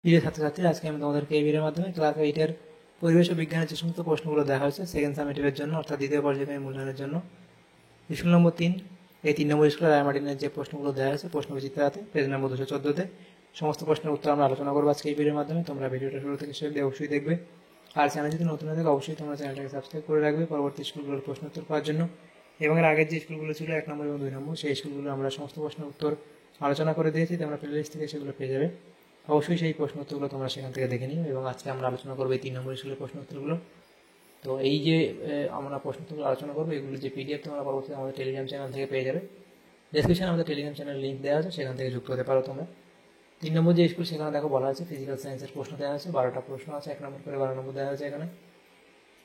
প্রিয় ছাত্রছাত্রীরা, আজকে আমি তোমাদেরকে এই ভিডিওর মাধ্যমে ক্লাস 8-এর পরিবেশ ও বিজ্ঞানের যে সমস্ত প্রশ্নগুলো দেখা হয়েছে সেকেন্ড সামেটিভের জন্য, অর্থাৎ দ্বিতীয় পর্যায়ক্রমিক মূল্যায়নের জন্য স্কুল নম্বর 3, এই 3 নম্বর স্কুলের রায়মার্টিনের যে প্রশ্নগুলো দেওয়া হয়েছে প্রশ্নবিচিত্রাতে পেজ নম্বর 214-তে সমস্ত প্রশ্নের উত্তর আমরা আলোচনা করবো আজকে এই ভিডিওর মাধ্যমে। তোমরা ভিডিওটা শুরু থেকে শেষ অবশ্যই দেখবে, আর চ্যানেল যদি নতুন হয়ে থাকে অবশ্যই তোমরা চ্যানেলটাকে সাবস্ক্রাইব করে রাখবে পরবর্তী স্কুলগুলোর প্রশ্ন উত্তর পাওয়ার জন্য। এবং এর আগের যে স্কুলগুলো ছিল 1 নম্বর এবং 2 নম্বর, সেই স্কুলগুলো আমরা সমস্ত প্রশ্নের উত্তর আলোচনা করে দিয়েছি, তোমরা প্লেলিস্ট থেকে সেগুলো পেয়ে যাবে। অবশ্যই সেই প্রশ্ন উত্তরগুলো তোমরা সেখান থেকে দেখে নিও। এবং আজকে আমরা আলোচনা করবো এই 3 নম্বর স্কুলের প্রশ্ন উত্তরগুলো। তো এই যে আমরা প্রশ্ন উত্তরগুলো আলোচনা করবো, এগুলো যে পিডিএফ তোমরা পরবর্তীতে আমাদের টেলিগ্রাম চ্যানেল থেকে পেয়ে যাবে। ডেসক্রিপশনে আমাদের টেলিগ্রাম চ্যানেল লিঙ্ক দেওয়া আছে, সেখান থেকে যুক্ত হতে পারো তোমরা। 3 নম্বর যে স্কুল, সেখানে দেখো বলা আছে ফিজিক্যাল সায়েন্সের প্রশ্ন দেওয়া আছে, 12টা প্রশ্ন আছে, 1 নম্বর করে 12 নম্বর দেওয়া আছে এখানে।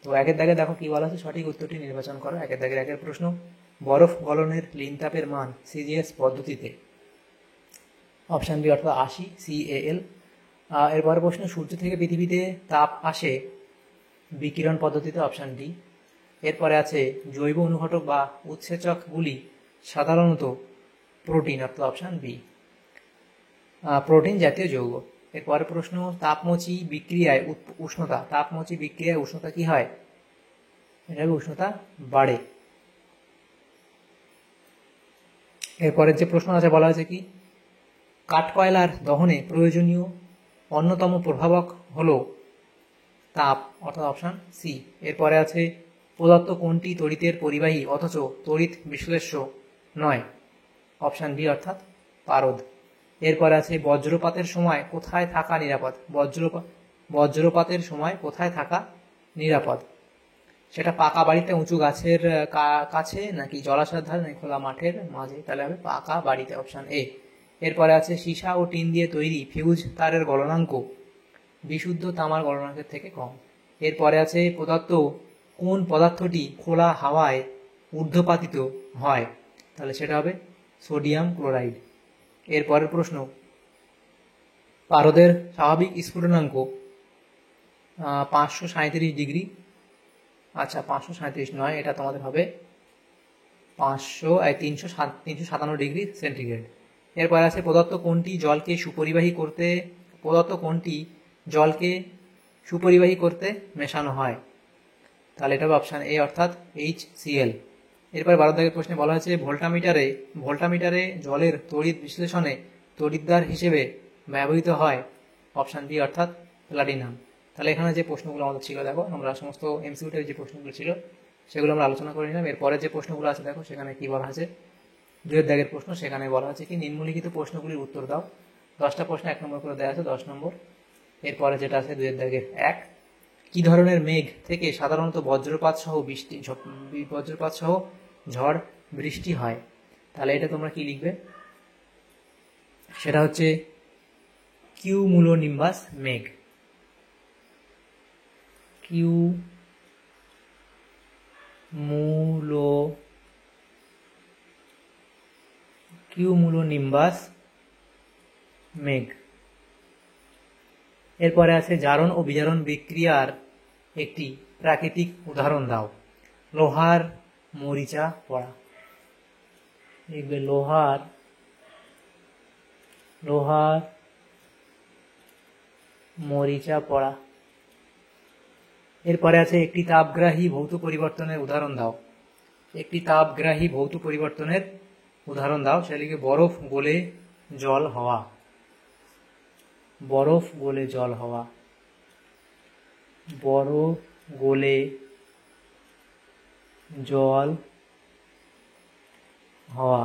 তো একের দাগে দেখো কি বলা আছে, সঠিক উত্তরটি নির্বাচন করো। একের দাগের একের প্রশ্ন, বরফ গলনের লিনতাপের মান সিজিএস পদ্ধতিতে অপশান বি অর্থাৎ 80 CAL। এরপরে প্রশ্ন, সূর্য থেকে পৃথিবীতে তাপ আসে বিকিরণ পদ্ধতিতে অপশান ডি। এরপরে আছে জৈব অনুঘটক বা উৎসেচকগুলি সাধারণত প্রোটিন অর্থাৎ অপশান বি, প্রোটিন জাতীয় যৌগ। এরপরে প্রশ্ন, তাপমোচী বিক্রিয়ায় উষ্ণতা, তাপমোচী বিক্রিয়ায় উষ্ণতা কি হয়? এটা উষ্ণতা বাড়ে। এরপরে যে প্রশ্ন আছে বলা হয়েছে কি, কাঠকয়লার দহনে প্রয়োজনীয় অন্যতম প্রভাবক হলো তাপ অর্থাৎ অপশান সি। এরপরে আছে প্রদত্ত কোনটি তড়িতের পরিবাহী অথচ তড়িৎ বিশ্লেষ্য নয়? অপশান বি অর্থাৎ পারদ। এরপরে আছে বজ্রপাতের সময় কোথায় থাকা নিরাপদ? বজ্রপাতের সময় কোথায় থাকা নিরাপদ? সেটা পাকা বাড়িতে, উঁচু গাছের কাছে, নাকি জলাশয়ের ধারে, নাকি খোলা মাঠের মাঝে? তাহলে হবে পাকা বাড়িতে, অপশান এ। এরপরে আছে সীসা ও টিন দিয়ে তৈরি ফিউজ তারের গলনাঙ্ক বিশুদ্ধ তামার গলনাঙ্কের থেকে কম। এরপরে আছে প্রদত্ত কোন পদার্থটি খোলা হাওয়ায় ঊর্ধ্বপাতিত হয়? তাহলে সেটা হবে সোডিয়াম ক্লোরাইড। এরপরের প্রশ্ন, পারদের স্বাভাবিক স্ফুটনাঙ্ক 537 ডিগ্রি। আচ্ছা, 537 নয়, এটা তোমাদের হবে 357 ডিগ্রি সেন্টিগ্রেড। এরপর আছে প্রদত্ত কোনটি জলকে সুপরিবাহী করতে মেশানো হয়? তাহলে এটা হবে অপশান এ অর্থাৎ HCl। এরপর 12 দাগের প্রশ্নে বলা হয়েছে ভোল্টামিটারে জলের তড়িৎ বিশ্লেষণে তড়িৎদ্বার হিসেবে ব্যবহৃত হয় অপশান বি অর্থাৎ প্লাটিনাম। তাহলে এখানে যে প্রশ্নগুলো আমাদের ছিল, দেখো আমরা সমস্ত এমসিকিউর যে প্রশ্নগুলো ছিল সেগুলো আমরা আলোচনা করে নিলাম। এরপরে যে প্রশ্নগুলো আছে দেখো সেখানে কি বলা আছে, 2 দাগের প্রশ্ন, সেখানে বলা আছে কি নিম্নলিখিত প্রশ্নগুলির উত্তর দাও। 10টা প্রশ্ন 1 নম্বর করে দেওয়া আছে, 10 নম্বর। এরপরে যেটা আছে 2 দাগের 1, কি ধরনের মেঘ থেকে সাধারণত বজ্রপাত সহ ঝড় বৃষ্টি হয়? তাহলে এটা তোমরা কি লিখবে, সেটা হচ্ছে কিউমুলোনিম্বাস মেঘ। কিউমুলোনিম্বাস মেঘ। এরপরে আছে জারণ ও বিজারণ বিক্রিয়ার একটি প্রাকৃতিক উদাহরণ দাও। লোহার মরিচা পড়া। লিখবে লোহার মরিচা পড়া। এরপরে আছে একটি তাপগ্রাহী ভৌত পরিবর্তনের উদাহরণ দাও। একটি তাপগ্রাহী ভৌত পরিবর্তনের উদাহরণ দাও, সেটা লিখে বরফ গলে জল হওয়া। বরফ গলে জল হওয়া। বরফ গলে জল হওয়া।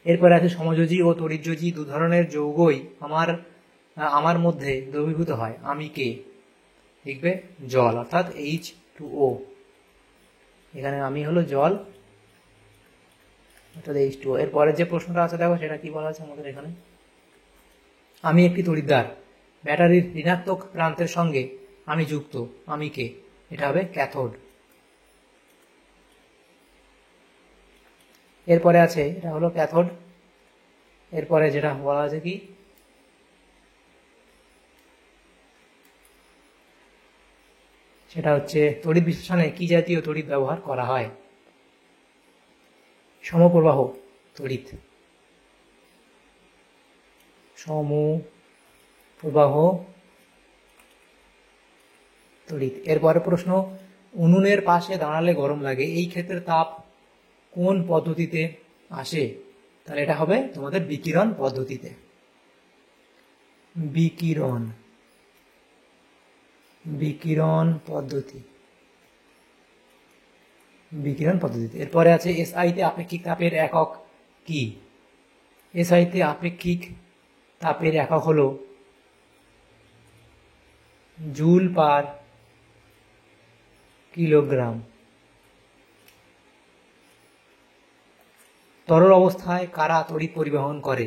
এরপরে আছে সমযোজী ও তড়িৎযোজী 2 ধরনের যৌগই আমার মধ্যে দ্রবীভূত হয়, আমি কে? লিখবে জল অর্থাৎ H2O। এখানে আমি হলো জল অর্থাৎ H2O। এরপরে যে প্রশ্নটা আছে দেখো সেটা কি বলা আছে আমাদের এখানে, আমি একটি তড়িৎদ্বার, ব্যাটারির ঋণাত্মক প্রান্তের সঙ্গে আমি যুক্ত, আমি কে? এটা হবে ক্যাথোড। এরপরে আছে, এটা হলো ক্যাথোড। এরপরে যেটা বলা আছে কি, সেটা হচ্ছে তড়িৎ বিশ্লেষণে কি জাতীয় তড়িৎ ব্যবহার করা হয়? সমপ্রবাহ তড়িৎ। প্রবাহ তড়িৎ। এরপরে প্রশ্ন, উনুনের পাশে দাঁড়ালে গরম লাগে, এই ক্ষেত্রে তাপ কোন পদ্ধতিতে আসে? তাহলে এটা হবে তোমাদের বিকিরণ পদ্ধতিতে। বিকিরণ বিকিরণ পদ্ধতি বিকিরণ পদ্ধতিতে। এরপরে আছে এসআইতে আপেক্ষিক তাপের একক কি? এসআইতে আপেক্ষিক তাপের একক হলো জুল পার কিলোগ্রাম। তরল অবস্থায় কারা তড়িৎ পরিবহন করে?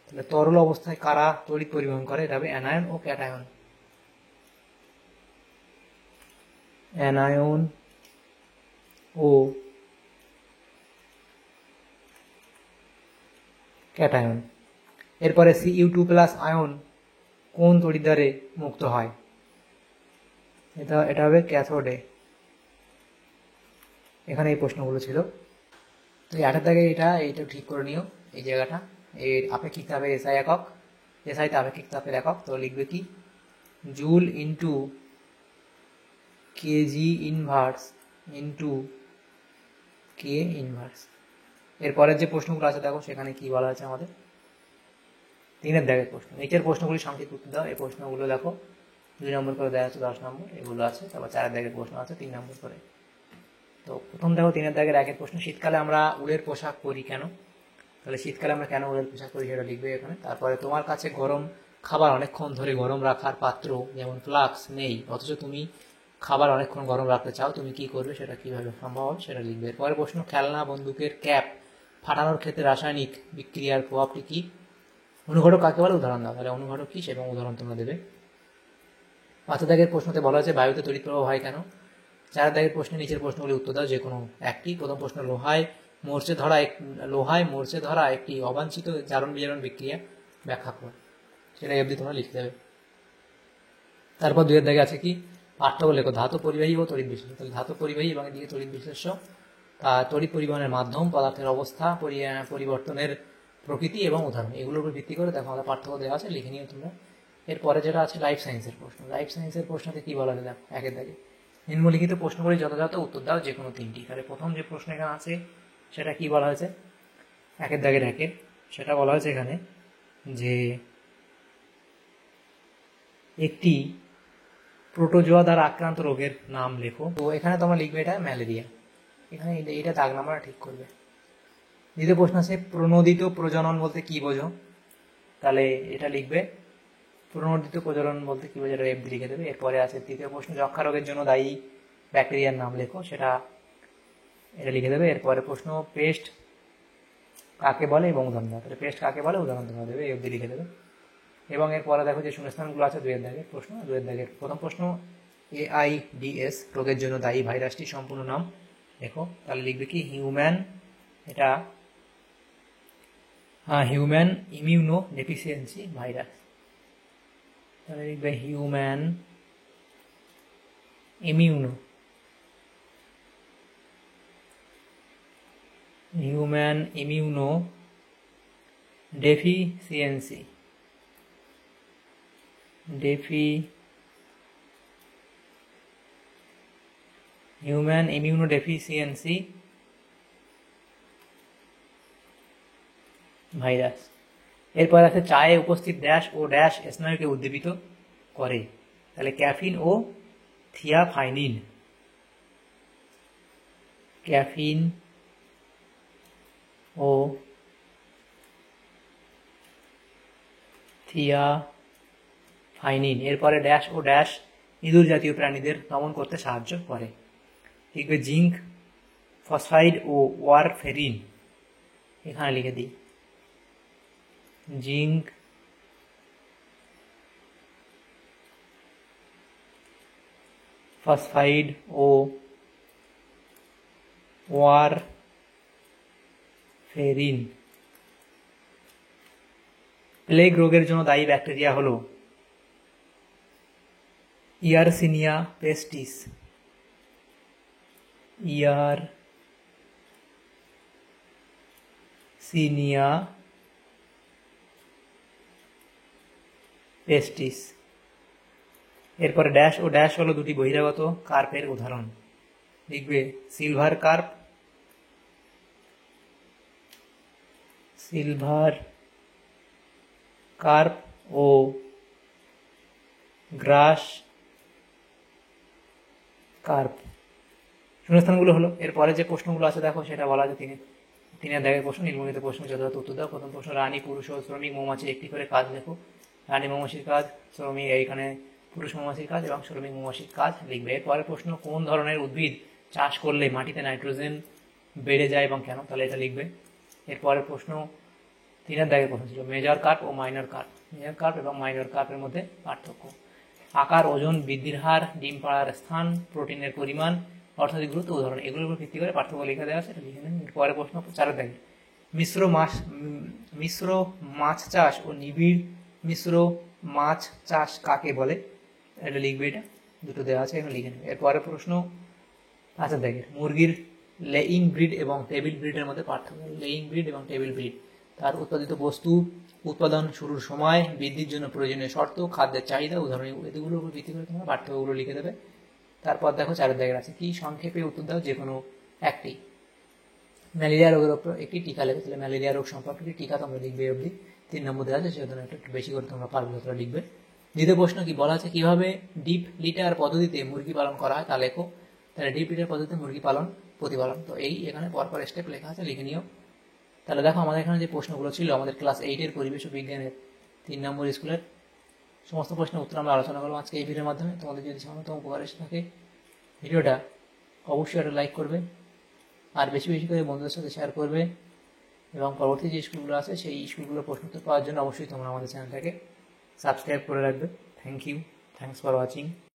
তাহলে তরল অবস্থায় কারা তড়িৎ পরিবহন করে? এটা হবে অ্যানায়ন ও ক্যাটায়ন। অ্যানায়ন ও ক্যাটায়ন। এরপরে Cu2+ আয়ন কোন তড়িৎদ্বারে মুক্ত হয়? এটা হবে ক্যাথোডে। এখানে এই প্রশ্নগুলো ছিল। তো এই 8 দাগে এইটা ঠিক করে নিও, এই জায়গাটা। এর আপেক্ষিক তাপের এসআই একক, এসআইতে আপেক্ষিক তাপের একক। তো লিখবে কি? Joule into KG inverse into k inverse. এরপরের যে প্রশ্নগুলো আছে দেখো, সেখানে কি বলা আছে আমাদের? 3 দাগের প্রশ্ন। নিচের প্রশ্নগুলি সংক্ষিপ্ত উত্তর দাও। এই প্রশ্নগুলো দেখো, 2 নম্বর করে দেওয়া আছে, 10 নম্বর এগুলো আছে। তারপর 4 দাগের প্রশ্ন আছে 3 নম্বর করে। তো প্রথম দেখো 3 দাগের 1 প্রশ্ন, শীতকালে আমরা উলের পোশাক পরি কেন? তাহলে শীতকালে আমরা কেন উলের পোশাক পরি সেটা লিখবে এখানে। তারপরে তোমার কাছে গরম খাবার অনেকক্ষণ ধরে গরম রাখার পাত্র যেমন ফ্লাক্স নেই, অথচ তুমি খাবার অনেকক্ষণ গরম রাখতে চাও, তুমি কি করবে, সেটা কিভাবে সম্ভব হবে সেটা লিখবে। এরপরে প্রশ্ন, খেলনা বন্দুকের ক্যাপ ফাটানোর ক্ষেত্রে রাসায়নিক বিক্রিয়ার প্রভাবটি কি? অনুঘটক কাকে বলে? উদাহরণ দাও। তাহলে অনুঘটক কি এবং উদাহরণ তোমরা দেবে। 5 দাগের প্রশ্নতে বলা হয়েছে বায়ুতে তড়িৎ প্রবাহ হয় কেন? 4 দাগের প্রশ্নে নিচের প্রশ্নগুলি উত্তর দাও যে কোনো একটি। প্রথম প্রশ্ন, লোহায় মরচে ধরা একটি অবাঞ্ছিত জারণ বিজারণ বিক্রিয়া ব্যাখ্যা কর, সেটা অবধি তোমরা লিখতে হবে। তারপর 2 দাগে আছে কি? পার্থক্য লেখো ধাতু পরিবাহী ও তড়িৎ বিশ্লেষ্য। তাহলে ধাতু পরিবাহী এবং এদিকে তড়িৎ বিশ্লেষ্য। তড়িৎ পরিবহনের মাধ্যম, পদার্থের অবস্থা, পরিবর্তনের প্রকৃতি এবং উদাহরণ, এগুলোর উপর ভিত্তি করে দেখো আমাদের পার্থক্য দেওয়া আছে, লিখে নিও তোমরা। এরপরে যেটা আছে লাইফ সায়েন্সের প্রশ্ন। লাইফ সায়েন্সের প্রশ্নতে কি বলা যায়? 1 দাগে নিম্নলিখিত প্রশ্নগুলি যথাযথ উত্তর দাও যে কোনো 3টি। তাহলে প্রথম যে প্রশ্ন এখানে আছে সেটা কি বলা হয়েছে? 1 দাগের 1, সেটা বলা হয়েছে এখানে যে একটি প্রোটোজোয়া দ্বারা আক্রান্ত রোগের নাম লেখো। তো এখানে তোমরা লিখবে এটা ম্যালেরিয়া। এখানে এটা দাগ নাম্বার ঠিক করবে। দ্বিতীয় প্রশ্ন আছে প্রণোদিত প্রজনন বলতে কি বোঝো? তাহলে এটা লিখবে প্রণোদিত প্রজনন বলতে কি বোঝো, এটা এফ লিখে দেবে। এরপরে আছে তৃতীয় প্রশ্ন, যক্ষা রোগের জন্য দায়ী ব্যাকটেরিয়ার নাম লেখো, সেটা এটা লিখে দেবে। এরপরে প্রশ্ন, পেস্ট কাকে বলে এবং উদাহরণ দাও। তাহলে পেস্ট কাকে বলে উদাহরণ তোমরা দেবে, এফ লিখে দেবে। এবং এরপরে দেখো যে শূন্যস্থানগুলো আছে 2 দাগের প্রশ্ন। 2 দাগের প্রথম প্রশ্ন, AIDS রোগের জন্য দায়ী ভাইরাসটি সম্পূর্ণ নাম দেখো। তাহলে লিখবে কি? Human immuno deficiency virus. তাহলে লিখবে human immuno deficiency human immunodeficiency virus. এরপর আছে চায়ে উপস্থিত ড্যাশ ও ড্যাশ স্নায়ুকে উদ্দীপিত করে। তাহলে ক্যাফিন ও থিয়াফাইনিন। ক্যাফিন ও থিয়াফাইনিন। এরপরে ড্যাশ ও ড্যাশ ইঁদুর জাতীয় প্রাণীদের দমন করতে সাহায্য করে। লিখবে জিঙ্ক ফসফাইড ও ওয়ারফেরিন। এখানে লিখে দিই জিঙ্ক ফসফাইড ও ওয়ারফেরিন। প্লেগ রোগের জন্য দায়ী ব্যাকটেরিয়া হলো ইয়ারসিনিয়া পেস্টিস। ইয়ারসিনিয়া পেস্টিস। এরপরে ড্যাশ ও ড্যাশ হলো দুটি বহিরাগত কার্পের উদাহরণ। লিখবে সিলভার কার্প, সিলভার কার্প ও গ্রাস কার্প। শূন্যস্থানগুলো হলো। এরপরে যে প্রশ্নগুলো আছে দেখো, সেটা বলা আছে তিনের দাগের প্রশ্ন, নিম্নলিখিত প্রশ্ন যথাযথ উত্তর দাও। প্রথম প্রশ্ন, রানী, পুরুষ ও শ্রমিক মৌমাছি একটি করে কাজ লেখো। রানী মৌমাছির কাজ, শ্রমিক এইখানে পুরুষ মৌমাছির কাজ এবং শ্রমিক মৌমাছির কাজ লিখবে। এরপরের প্রশ্ন, কোন ধরনের উদ্ভিদ চাষ করলে মাটিতে নাইট্রোজেন বেড়ে যায় এবং কেন, তাহলে এটা লিখবে। এরপরের প্রশ্ন, তিনের দাগের প্রশ্ন ছিল মেজর কার্প ও মাইনর কার্প। মেজর কার্প এবং মাইনর কার্পের মধ্যে পার্থক্য। আকার, ওজন, বৃদ্ধির হার, ডিম পাড়ার স্থান, প্রোটিনের পরিমাণ, অর্থনৈতিক গুরুত্ব, উদাহরণ, এগুলোর উপর ভিত্তি করে পার্থক্য লিখে দেওয়া আছে, এটা লিখে নেন। পরের প্রশ্ন, চারের দাগে, মিশ্র মাছ চাষ ও নিবিড় মিশ্র মাছ চাষ কাকে বলে, এটা লিখবে। এটা দুটো দেওয়া আছে, এখানে লিখে নেবে। এরপরের প্রশ্ন, আচ্ছা দেখেন, মুরগির লেইং ব্রিড এবং টেবিল ব্রিডের মধ্যে পার্থক্য। লেইং ব্রিড এবং টেবিল ব্রিড, তার উৎপাদিত বস্তু, উৎপাদন শুরুর সময়, বৃদ্ধির জন্য প্রয়োজনীয় শর্ত, খাদ্যের চাহিদা, উদাহরণ, এগুলোর উপর ভিত্তি করে তোমরা পার্থক্যগুলো লিখে দেবে। তারপর দেখো চারের দাগের আছে কি, সংক্ষেপে উত্তর দাও যে কোনো একটি। ম্যালেরিয়া রোগের উপর একটি টিকা লেগে, তাহলে ম্যালেরিয়া রোগ সম্পর্কে একটি টিকা তোমরা লিখবে অবধি। 3 নম্বর দেওয়া আছে, সেজন্য একটু বেশি করে তোমরা পারবে তোমরা লিখবে। দ্বিতীয় প্রশ্ন কি বলা আছে, কিভাবে ডিপ লিটার পদ্ধতিতে মুরগি পালন করা হয় তা লেখো। তাহলে ডিপ লিটার পদ্ধতিতে মুরগি পালন, প্রতিপালন, তো এই এখানে পরপর স্টেপ লেখা আছে, লিখে নিও। তাহলে দেখো আমাদের এখানে যে প্রশ্নগুলো ছিল আমাদের ক্লাস 8-এর পরিবেশ ও বিজ্ঞানের 3 নম্বর স্কুলের সমস্ত প্রশ্নের উত্তর আমরা আলোচনা করবো আজকে এই ভিডিওর মাধ্যমে। তোমাদের যদি সামান্য উপকার এসে থাকে ভিডিওটা অবশ্যই একটা লাইক করবে, আর বেশি বেশি করে বন্ধুদের সাথে শেয়ার করবে, এবং পরবর্তী যে স্কুলগুলো আছে সেই স্কুলগুলোর প্রশ্ন উত্তর পাওয়ার জন্য অবশ্যই তোমরা আমাদের চ্যানেলটাকে সাবস্ক্রাইব করে রাখবে। Thank you, thanks for watching.